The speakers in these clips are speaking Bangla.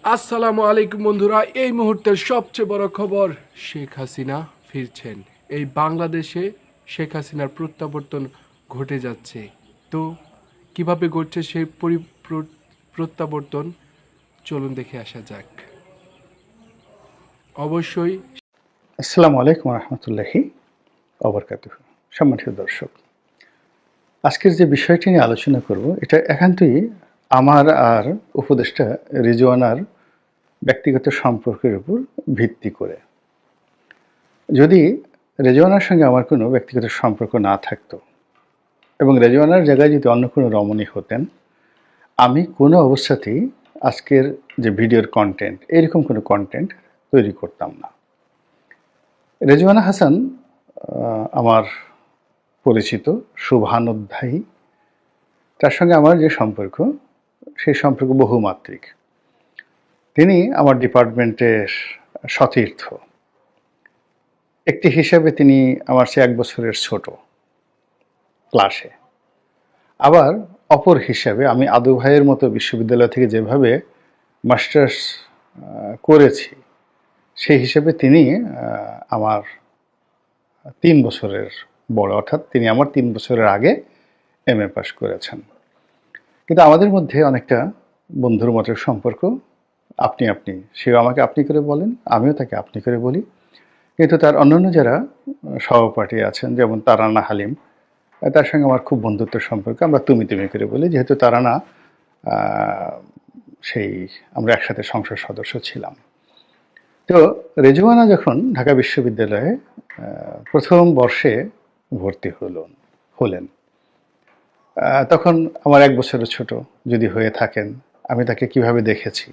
আসসালামু আলাইকুম বন্ধুরা, এই মুহূর্তের সবচেয়ে বড় খবর, শেখ হাসিনা ফিরছেন। এই বাংলাদেশে শেখ হাসিনার প্রত্যাবর্তন ঘটে যাচ্ছে। তো কিভাবে ঘটছে সেই প্রত্যাবর্তন, চলুন দেখে আসা যাক। অবশ্যই। আসসালামু আলাইকুম রহমতুল্লাহি অবরকাতুহ। সম্মানিত দর্শক, আজকের যে বিষয়টি নিয়ে আলোচনা করব এটা একান্তই আমার আর উপদেষ্টা রিজওয়ানার ব্যক্তিগত সম্পর্কের উপর ভিত্তি করে। যদি রেজওয়ানার সঙ্গে আমার কোনো ব্যক্তিগত সম্পর্ক না থাকতো এবং রেজওয়ানার জায়গায় যদি অন্য কোনো রমণী হতেন, আমি কোনো অবস্থাতেই আজকের যে ভিডিওর কন্টেন্ট, এরকম কোনো কন্টেন্ট তৈরি করতাম না। রেজওয়ানা হাসান আমার পরিচিত, শুভানুধ্যায়ী। তার সঙ্গে আমার যে সম্পর্ক, সেই সম্পর্ক বহুমাত্রিক। তিনি আমার ডিপার্টমেন্টের সতীর্থ। একটি হিসাবে তিনি আমার চেয়ে 1 বছরের ছোট ক্লাসে। আবার অপর হিসাবে আমি আদু ভাইয়ের মতো বিশ্ববিদ্যালয় থেকে যেভাবে মাস্টার্স করেছি, সেই হিসেবে তিনি আমার 3 বছরের বড়, অর্থাৎ তিনি আমার 3 বছরের আগে MA পাস করেছেন। কিন্তু আমাদের মধ্যে অনেকটা বন্ধুর মতো সম্পর্ক, আপনি আপনি। সেও আমাকে আপনি করে বলেন, আমিও তাকে আপনি করে বলি। কিন্তু তার অন্যান্য যারা সহপাঠী আছেন, যেমন তারানা হালিম, তার সঙ্গে আমার খুব বন্ধুত্বের সম্পর্ক, আমরা তুমি তুমি করে বলি, যেহেতু তারানা সেই আমরা একসাথে সংসদ সদস্য ছিলাম। তো রেজওয়ানা যখন ঢাকা বিশ্ববিদ্যালয়ে প্রথম বর্ষে ভর্তি হলেন, তখন আমার 1 বছরের ছোট যদি হয়ে থাকেন, আমি তাকে কিভাবে দেখেছি,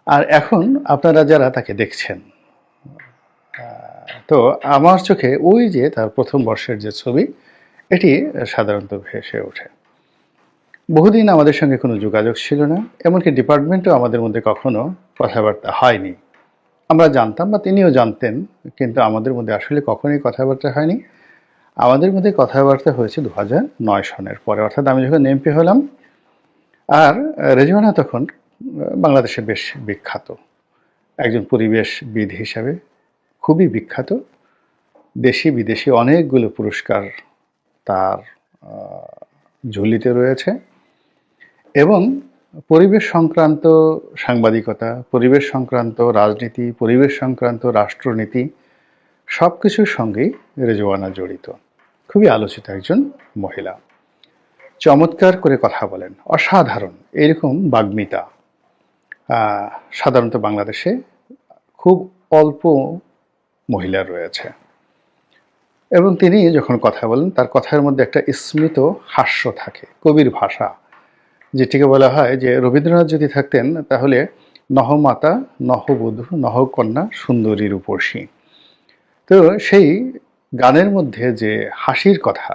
আর এখন আপনারা যারা তাকে দেখছেন, তো আমার চোখে ওই যে তার প্রথম বর্ষের যে ছবি, এটি সাধারণত ভেসে ওঠে। বহুদিন আমাদের সঙ্গে কোনো যোগাযোগ ছিল না, এমনকি ডিপার্টমেন্টেও আমাদের মধ্যে কখনো কথাবার্তা হয়নি। আমরা জানতাম বা তিনিও জানতেন, কিন্তু আমাদের মধ্যে আসলে কখনোই কথাবার্তা হয়নি। আমাদের মধ্যে কথাবার্তা হয়েছে 2009 সনের পরে, অর্থাৎ আমি যখন এমপি হলাম। আর রেজওয়ানা তখন বাংলাদেশে বেশ বিখ্যাত একজন পরিবেশবিদ হিসাবে, খুবই বিখ্যাত। দেশি বিদেশি অনেকগুলো পুরস্কার তার ঝুলিতে রয়েছে এবং পরিবেশ সংক্রান্ত সাংবাদিকতা, পরিবেশ সংক্রান্ত রাজনীতি, পরিবেশ সংক্রান্ত রাষ্ট্রনীতি, সব কিছুর সঙ্গেই রেজওয়ানা জড়িত। খুবই আলোচিত একজন মহিলা, চমৎকার করে কথা বলেন, অসাধারণ এরকম বাগ্মিতা সাধারণত বাংলাদেশে খুব অল্প মহিলা রয়েছে। এবং তিনি যখন কথা বলেন, তার কথার মধ্যে একটা স্মিত হাস্য থাকে, কবির ভাষা, যেটিকে বলা হয় যে রবীন্দ্রনাথ যদি থাকতেন তাহলে নহমাতা নহবধূ নহকন্যা সুন্দরী রূপসী। তো সেই গানের মধ্যে যে হাসির কথা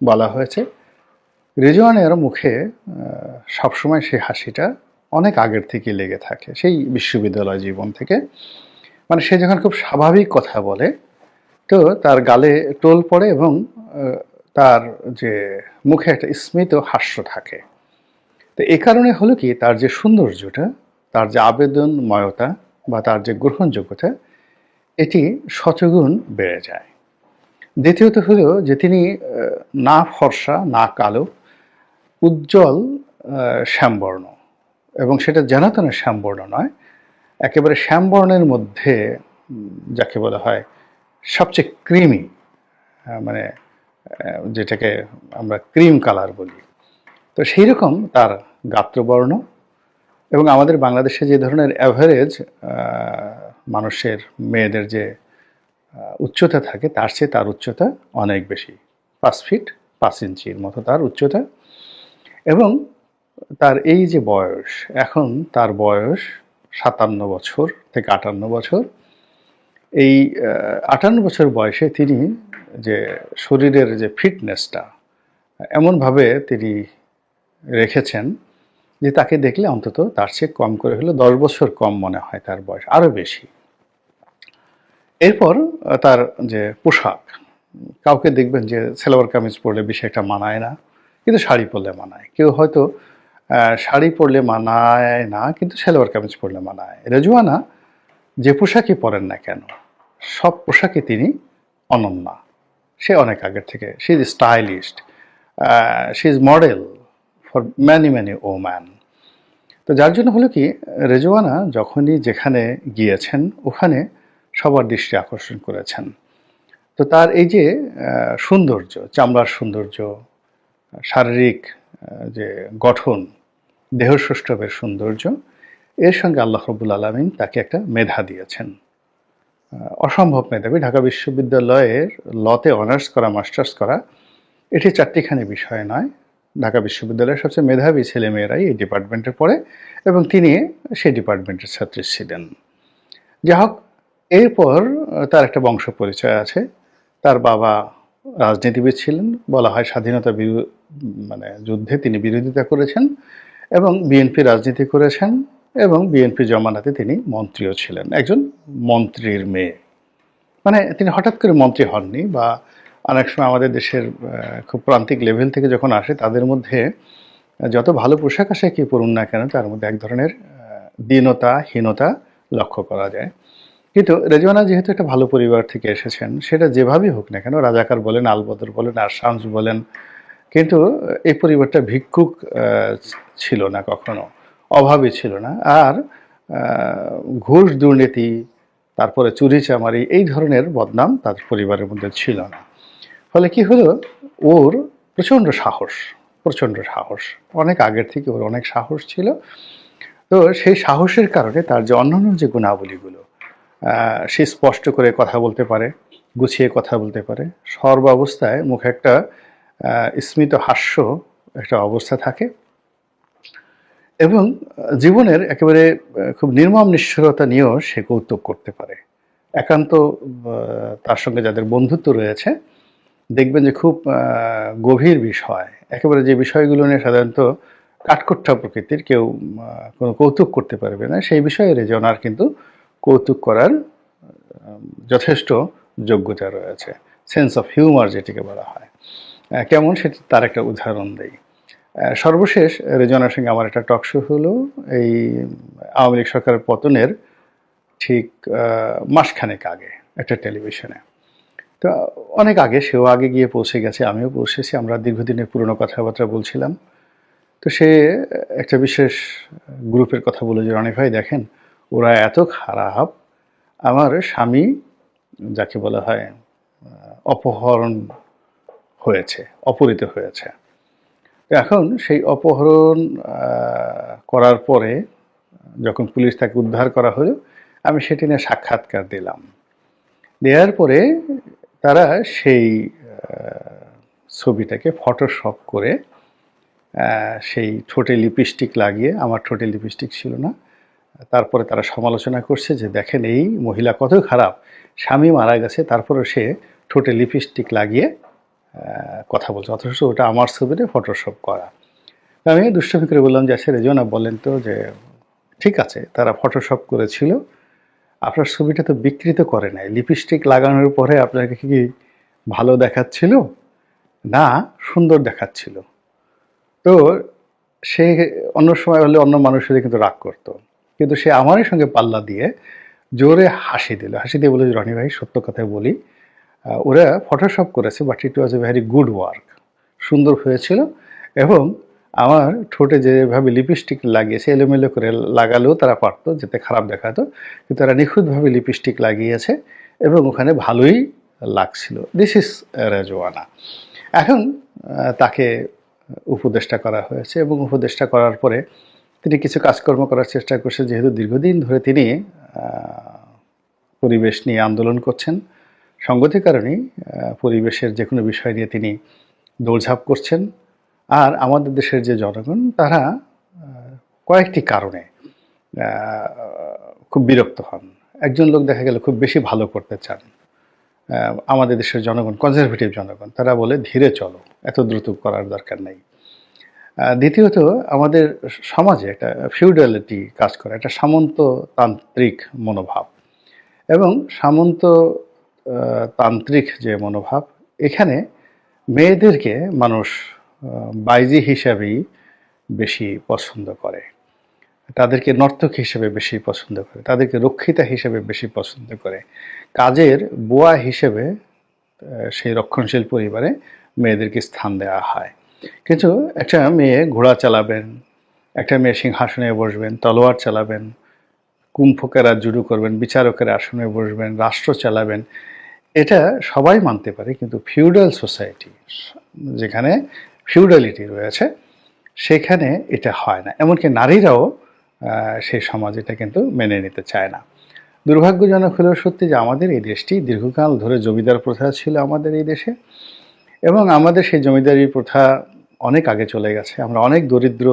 বলা হয়েছে, রেজওয়ানের মুখে সবসময় সেই হাসিটা অনেক আগের থেকে লেগে থাকে, সেই বিশ্ববিদ্যালয় জীবন থেকে। মানে সে যখন খুব স্বাভাবিক কথা বলে, তো তার গালে টোল পড়ে এবং তার যে মুখে একটা স্মিত হাস্য থাকে। তো এ কারণে হলো কি, তার যে সৌন্দর্যটা, তার যে আবেদনময়তা বা তার যে গ্রহণযোগ্যতা, এটি শতগুণ বেড়ে যায়। দ্বিতীয়ত হলো যে তিনি না ফর্সা না কালো, উজ্জ্বল শ্যামবর্ণ, এবং সেটা যেন শ্যামবর্ণ নয়, একেবারে শ্যামবর্ণের মধ্যে যাকে বলা হয় সবচেয়ে ক্রিমি, মানে যেটাকে আমরা ক্রিম কালার বলি, তো সেই রকম তার গাত্রবর্ণ। এবং আমাদের বাংলাদেশে যে ধরনের অ্যাভারেজ মানুষের, মেয়েদের যে উচ্চতা থাকে, তার চেয়ে তার উচ্চতা অনেক বেশি, 5 ফিট 5 ইঞ্চির মতো তার উচ্চতা। এবং তার এই যে বয়স, এখন তার বয়স 57 বছর থেকে 58 বছর। এই 58 বছর বয়সে তিনি যে শরীরের যে ফিটনেসটা এমনভাবে তিনি রেখেছেন যে তাকে দেখলে অন্তত তার চেয়ে কম করে হলে 10 বছর কম মনে হয় তার বয়স, আরও বেশি। এরপর তার যে পোশাক, কাউকে দেখবেন যে সালোয়ার কামিজ পরলে বেশি একটা মানায় না, কিন্তু শাড়ি পরলে মানায়। কেউ হয়তো শাড়ি পরলে মানায় না, কিন্তু সালোয়ার কামিজ পরলে মানায়। রেজওয়ানা যে পোশাকই পরেন না কেন, সব পোশাকে তিনি অনন্যা। সে অনেক আগের থেকে, she is stylist, she is model for many many woman. তো যার জন্য হলো কি, রেজওয়ানা যখনই যেখানে গিয়েছেন ওখানে সবার দৃষ্টি আকর্ষণ করেছেন। তো তার এই যে সৌন্দর্য, চামড়ার সৌন্দর্য, শারীরিক যে গঠন, দেহসৌষ্ঠবের সৌন্দর্য, এর সঙ্গে আল্লাহ রব্বুল আলমিন তাকে একটা মেধা দিয়েছেন। অসম্ভব মেধাবী। ঢাকা বিশ্ববিদ্যালয়ের লতে অনার্স করা, মাস্টার্স করা, এটি চারটিখানি বিষয় নয়। ঢাকা বিশ্ববিদ্যালয়ের সবচেয়ে মেধাবী ছেলেমেয়েরাই এই ডিপার্টমেন্টে পড়ে এবং তিনি সেই ডিপার্টমেন্টের ছাত্রী ছিলেন। যা হোক, এরপর তার একটা বংশ পরিচয় আছে। তার বাবা রাজনীতিবিদ ছিলেন, বলা হয় স্বাধীনতা যুদ্ধে তিনি বিরোধিতা করেছেন এবং বিএনপি রাজনীতি করেছেন এবং বিএনপি জমানাতে তিনি মন্ত্রীও ছিলেন, একজন মন্ত্রীর মেয়ে। মানে তিনি হঠাৎ করে মন্ত্রী হননি, বা অনেক সময় আমাদের দেশের খুব প্রান্তিক লেভেল থেকে যখন আসে তাদের মধ্যে যত ভালো পোশাক আশাকই পরুন না কেন তার মধ্যে এক ধরনের দীনতা, হীনতা লক্ষ্য করা যায়। কিন্তু রেজওয়ানা যেহেতু একটা ভালো পরিবার থেকে এসেছেন, সেটা যেভাবেই হোক না কেন, রাজাকার বলেন, আলবদর বলেন, আর শামস বলেন, কিন্তু এই পরিবারটা ভিক্ষুক ছিল না কখনো, অভাবী ছিল না। আর ঘুষ, দুর্নীতি, তারপরে চুরি চামারি, এই ধরনের বদনাম তাদের পরিবারের মধ্যে ছিল না। ফলে কি হলো, ওর প্রচণ্ড সাহস, অনেক আগের থেকে ওর অনেক সাহস ছিল। তো সেই সাহসের কারণে তার যে অন্যান্য যে গুণাবলীগুলো, সে স্পষ্ট করে কথা বলতে পারে, গুছিয়ে কথা বলতে পারে, সর্বাবস্থায় মুখে একটা স্মিত হাস্য একটা অবস্থা থাকে, এবং জীবনের একেবারে খুব নির্মম নিষ্ঠুরতা নিয়েও সে কৌতুক করতে পারে। একান্ত তার সঙ্গে যাদের বন্ধুত্ব রয়েছে দেখবেন যে খুব গভীর বিষয়, একেবারে যে বিষয়গুলো নিয়ে সাধারণত কাঠখোট্টা প্রকৃতির, কেউ কোনো কৌতুক করতে পারবে না, সেই বিষয়ে রেজওয়ানার কিন্তু কৌতুক করার যথেষ্ট যোগ্যতা রয়েছে। সেন্স অফ হিউমার যেটিকে বলা হয়। কেমন, সেটা তার একটা উদাহরণ দেই। সর্বশেষ রেজওয়ানার সঙ্গে আমার একটা টক শো হলো এই আওয়ামী লীগ সরকারের পতনের ঠিক মাসখানেক আগে একটা টেলিভিশনে। তো অনেক আগে, সেও আগে গিয়ে পৌঁছে গেছে, আমিও পৌঁছেছি, আমরা দীর্ঘদিনের পুরনো কথাবার্তা বলছিলাম। তো সে একটা বিশেষ গ্রুপের কথা বলে যে, রনি ভাই দেখেন, ওরা এত খারাপ, আমার স্বামী যাকে বলা হয় অপহরণ হয়েছে, অপহৃত হয়েছে। এখন সেই অপহরণ করার পরে যখন পুলিশ তাকে উদ্ধার করা হলো, আমি সেটি নিয়ে সাক্ষাৎকার দিলাম। দেওয়ার পরে তারা সেই ছবিটাকে ফটোশপ করে সেই ঠোঁটে লিপস্টিক লাগিয়ে, আমার ঠোঁটে লিপস্টিক ছিল না, তারপরে তারা সমালোচনা করছে যে দেখেন এই মহিলা কত খারাপ, স্বামী মারা গেছে তারপরে সে ঠোঁটে লিপস্টিক লাগিয়ে কথা বলছে, অথচ ওটা আমার ছবিতে ফটোশপ করা। আমি দুষ্টমি করে বললাম যে আচ্ছা রেজওয়ানা বলেন তো, যে ঠিক আছে তারা ফটোশপ করেছিল, আপনার ছবিটা তো বিকৃত করে নাই, লিপস্টিক লাগানোর পরে আপনাকে কি ভালো দেখাচ্ছিল না সুন্দর দেখাচ্ছিল? তো সে অন্য সময় হলে অন্য মানুষের কিন্তু রাগ করতো, কিন্তু সে আমারই সঙ্গে পাল্লা দিয়ে জোরে হাসি দিয়ে বলে, রনি ভাই সত্য কথাই বলি, ওরা ফটোশপ করেছে, but it was a very good work, সুন্দর হয়েছিল। এবং আমার ঠোঁটে যেভাবে লিপস্টিক লাগিয়েছে, এলোমেলো করে লাগালেও তারা পারতো, যেতে খারাপ দেখাতো, কিন্তু তারা নিখুঁতভাবে লিপস্টিক লাগিয়েছে এবং ওখানে ভালোই লাগছিল। This is Rezwana. এখন তাকে উপদেষ্টা করা হয়েছে এবং উপদেষ্টা করার পরে তিনি কিছু কাজকর্ম করার চেষ্টা করছেন, যেহেতু দীর্ঘদিন ধরে তিনি পরিবেশ নিয়ে আন্দোলন করছেন, সঙ্গতির কারণেই পরিবেশের যে কোনো বিষয় নিয়ে তিনি দৌড়ঝাঁপ করছেন। আর আমাদের দেশের যে জনগণ, তারা কয়েকটি কারণে খুব বিরক্ত হন। একজন লোক দেখা গেল খুব বেশি ভালো করতে চান, আমাদের দেশের জনগণ কনজারভেটিভ জনগণ, তারা বলে ধীরে চলো, এত দ্রুত করার দরকার নেই। দ্বিতীয়ত, আমাদের সমাজে একটা ফিউডালিটি কাজ করে, একটা সামন্ততান্ত্রিক মনোভাব, এবং সামন্ততান্ত্রিক যে মনোভাব, এখানে মেয়েদেরকে মানুষ বাইজি হিসাবেই বেশি পছন্দ করে, তাদেরকে নর্তক হিসেবে বেশি পছন্দ করে, তাদেরকে রক্ষিতা হিসেবে বেশি পছন্দ করে, কাজের বুয়া হিসেবে সেই রক্ষণশীল পরিবারে মেয়েদেরকে স্থান দেওয়া হয়। কিন্তু একটা মেয়ে ঘোড়া চালাবেন, একটা মেয়ে সিংহাসনে বসবেন, তলোয়ার চালাবেন, কুম্ভকেরা জুডু করবেন, বিচারকের আসনে বসবেন, রাষ্ট্র চালাবেন, এটা সবাই মানতে পারে। কিন্তু ফিউডাল সোসাইটি, যেখানে ফিউডালিটি রয়েছে, সেখানে এটা হয় না। এমনকি নারীরাও সেই সমাজ এটা কিন্তু মেনে নিতে চায় না। দুর্ভাগ্যজনক হলেও সত্যি যে আমাদের এই দেশটি দীর্ঘকাল ধরে জমিদার প্রথা ছিল আমাদের এই দেশে, এবং আমাদের সেই জমিদারি প্রথা অনেক আগে চলে গেছে। আমরা অনেক দরিদ্র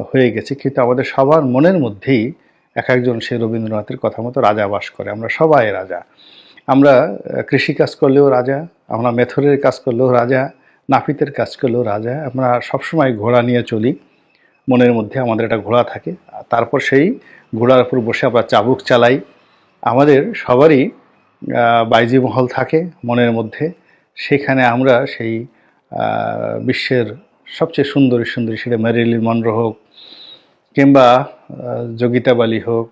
হয়ে গেছি, কিন্তু আমাদের সবার মনের মধ্যেই এক একজন সেই রবীন্দ্রনাথের কথা মতো রাজা বাস করে। আমরা সবাই রাজা। আমরা কৃষিকাজ করলেও রাজা, আমরা মেথরের কাজ করলেও রাজা, নাপিতের কাজ করলেও রাজা। আমরা সবসময় ঘোড়া নিয়ে চলি, মনের মধ্যে আমাদের একটা ঘোড়া থাকে, তারপর সেই ঘোড়ার উপর বসে আমরা চাবুক চালাই। আমাদের সবারই বাইজি মহল থাকে মনের মধ্যে, সেখানে আমরা সেই বিশ্বের সবচেয়ে সুন্দরী সুন্দরী, সেটা ম্যারিলিন মনরো হোক, কিংবা যোগিতা বালি হোক,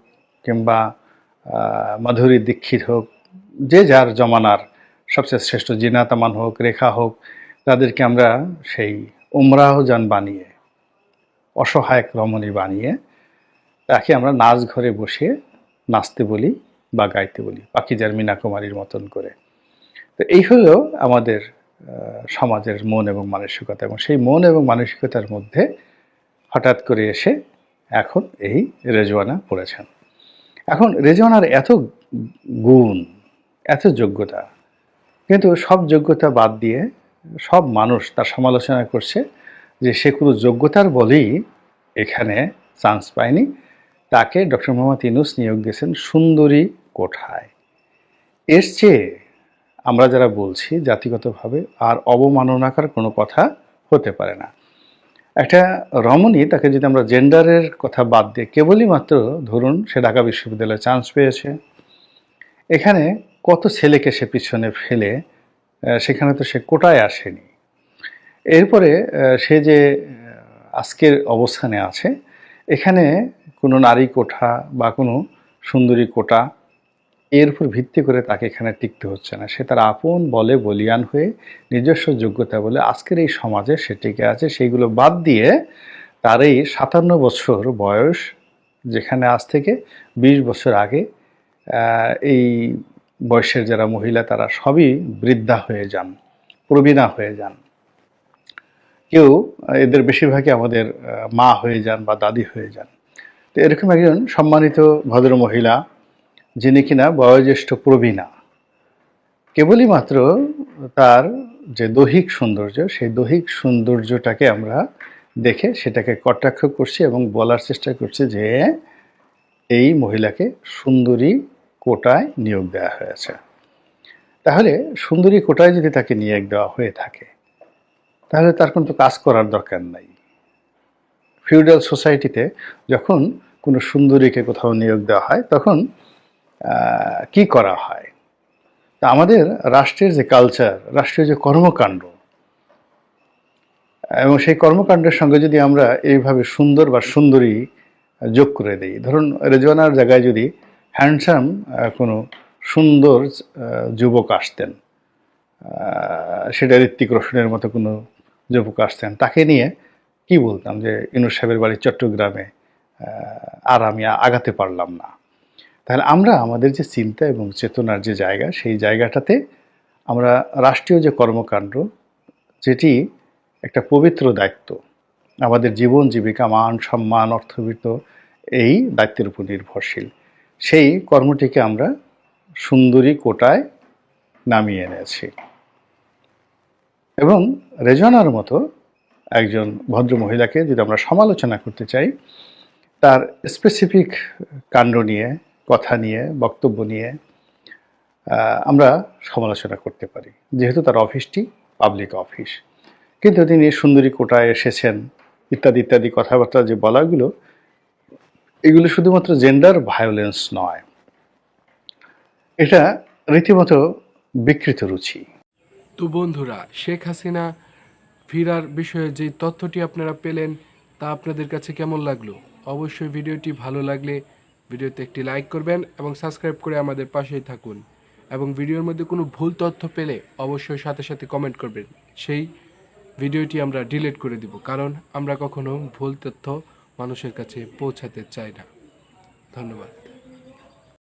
কিংবা মাধুরী দীক্ষিত হোক, যে যার জমানার সবচেয়ে শ্রেষ্ঠ জিনাত আমান হোক, রেখা হোক, তাদেরকে আমরা সেই উমরাহ জান বানিয়ে, অসহায়ক রমণী বানিয়ে, তাকে আমরা নাচ ঘরে বসে নাচতে বলি বা গাইতে বলি, পাকিজার মীনা কুমারীর মতন করে। তো এই হলো আমাদের সমাজের মন এবং মানসিকতা, এবং সেই মন এবং মানসিকতার মধ্যে হঠাৎ করে এসে এখন এই রেজওয়ানা পড়েছেন। এখন রেজওয়ানার এত গুণ, এত যোগ্যতা, কিন্তু সব যোগ্যতা বাদ দিয়ে সব মানুষ তার সমালোচনা করছে যে সে কোনো যোগ্যতার বলেই এখানে চান্স পায়নি। তাকে ডক্টর মোহাম্মদ ইউনূস নিয়োগ দিয়েছেন সুন্দরী কোঠায়। এর চেয়ে আমরা যারা বলছি জাতিগতভাবে আর অবমাননাকর কোনো কথা হতে পারে না। একটা রমণী, তাকে যদি আমরা জেন্ডারের কথা বাদ দিয়ে কেবলই মাত্র ধরুন সে ঢাকা বিশ্ববিদ্যালয়ে চান্স পেয়েছে, এখানে কত ছেলেকে সে পিছনে ফেলে সেখানে তো সে কোটায় আসেনি। এরপরে সে যে আজকের অবস্থানে আছে, এখানে কোনো নারী কোঠা বা কোনো সুন্দরী কোটা, এর উপর ভিত্তি করে তাকে এখানে টিকতে হচ্ছে না। সে তার আপন বলে বলিয়ান হয়ে নিজস্ব যোগ্যতা বলে আজকের এই সমাজে সে টিকে আছে। সেইগুলো বাদ দিয়ে তার এই 57 বছর বয়স, যেখানে আজ থেকে 20 বছর আগে এই বয়সের যারা মহিলা তারা সবই বৃদ্ধা হয়ে যান, প্রবীণা হয়ে যান, কেউ এদের বেশিরভাগই আমাদের মা হয়ে যান বা দাদি হয়ে যান। তো এরকম একজন সম্মানিত ভদ্র মহিলা, যিনি কিনা বয়োজ্যেষ্ঠ প্রবীণা, কেবলই মাত্র তার যে দৈহিক সৌন্দর্য, সেই দৈহিক সৌন্দর্যটাকে আমরা দেখে সেটাকে কটাক্ষ করছি এবং বলার চেষ্টা করছি যে এই মহিলাকে সুন্দরী কোটায় নিয়োগ দেওয়া হয়েছে। তাহলে সুন্দরী কোটায় যদি তাকে নিয়োগ দেওয়া হয়ে থাকে, তাহলে তার কিন্তু কাজ করার দরকার নাই। ফিউডাল সোসাইটিতে যখন কোনো সুন্দরীকে কোথাও নিয়োগ দেওয়া হয়, তখন কি করা হয়? তা আমাদের রাষ্ট্রের যে কালচার, রাষ্ট্রীয় যে কর্মকাণ্ড, এবং সেই কর্মকাণ্ডের সঙ্গে যদি আমরা এইভাবে সুন্দর বা সুন্দরী যোগ করে দিই, ধরুন রেজওয়ানার জায়গায় যদি হ্যান্ডসাম কোনো সুন্দর যুবক আসতেন, সেটা ঋত্বিক রোশনের মতো কোনো যুবক আসতেন, তাকে নিয়ে কি বলতাম যে ইউনূস সাহেবের বাড়ি চট্টগ্রামে, আর আমি আগাতে পারলাম না। তাহলে আমরা আমাদের যে চিন্তা এবং চেতনার যে জায়গা, সেই জায়গাটাতে আমরা রাষ্ট্রীয় যে কর্মকাণ্ড, যেটি একটা পবিত্র দায়িত্ব, আমাদের জীবন জীবিকা মান সম্মান অর্থবিত্ত এই দায়িত্বের উপর নির্ভরশীল, সেই কর্মটিকে আমরা সুন্দরী কোটায় নামিয়ে এনেছি। এবং রেজওয়ানার মতো একজন ভদ্র মহিলাকে যদি আমরা সমালোচনা করতে চাই, তার স্পেসিফিক কাণ্ড নিয়ে, কথা নিয়ে, বক্তব্য নিয়ে আমরা সমালোচনা করতে পারি, যেহেতু তার অফিসটি পাবলিক অফিস। কিন্তু তিনি সুন্দরী কোটায় এসেছেন ইত্যাদি ইত্যাদি কথাবার্তা যে বলাগুলো, এগুলো শুধুমাত্র জেন্ডার ভায়োলেন্স নয়, এটা রীতিমতো বিকৃত রুচি। তো বন্ধুরা, শেখ হাসিনা ফেরার বিষয়ে যে তথ্যটি আপনারা পেলেন, তা আপনাদের কাছে কেমন লাগলো? অবশ্যই ভিডিওটি ভালো লাগলে ভিডিওতে একটি লাইক করবেন এবং সাবস্ক্রাইব করে আমাদের পাশেই থাকুন। এবং ভিডিওর মধ্যে কোনো ভুল তথ্য পেলে অবশ্যই সাথে সাথে কমেন্ট করবেন। সেই ভিডিওটি আমরা ডিলিট করে দিব, কারণ আমরা কখনো ভুল তথ্য মানুষের কাছে পৌঁছাতে চাই না। ধন্যবাদ।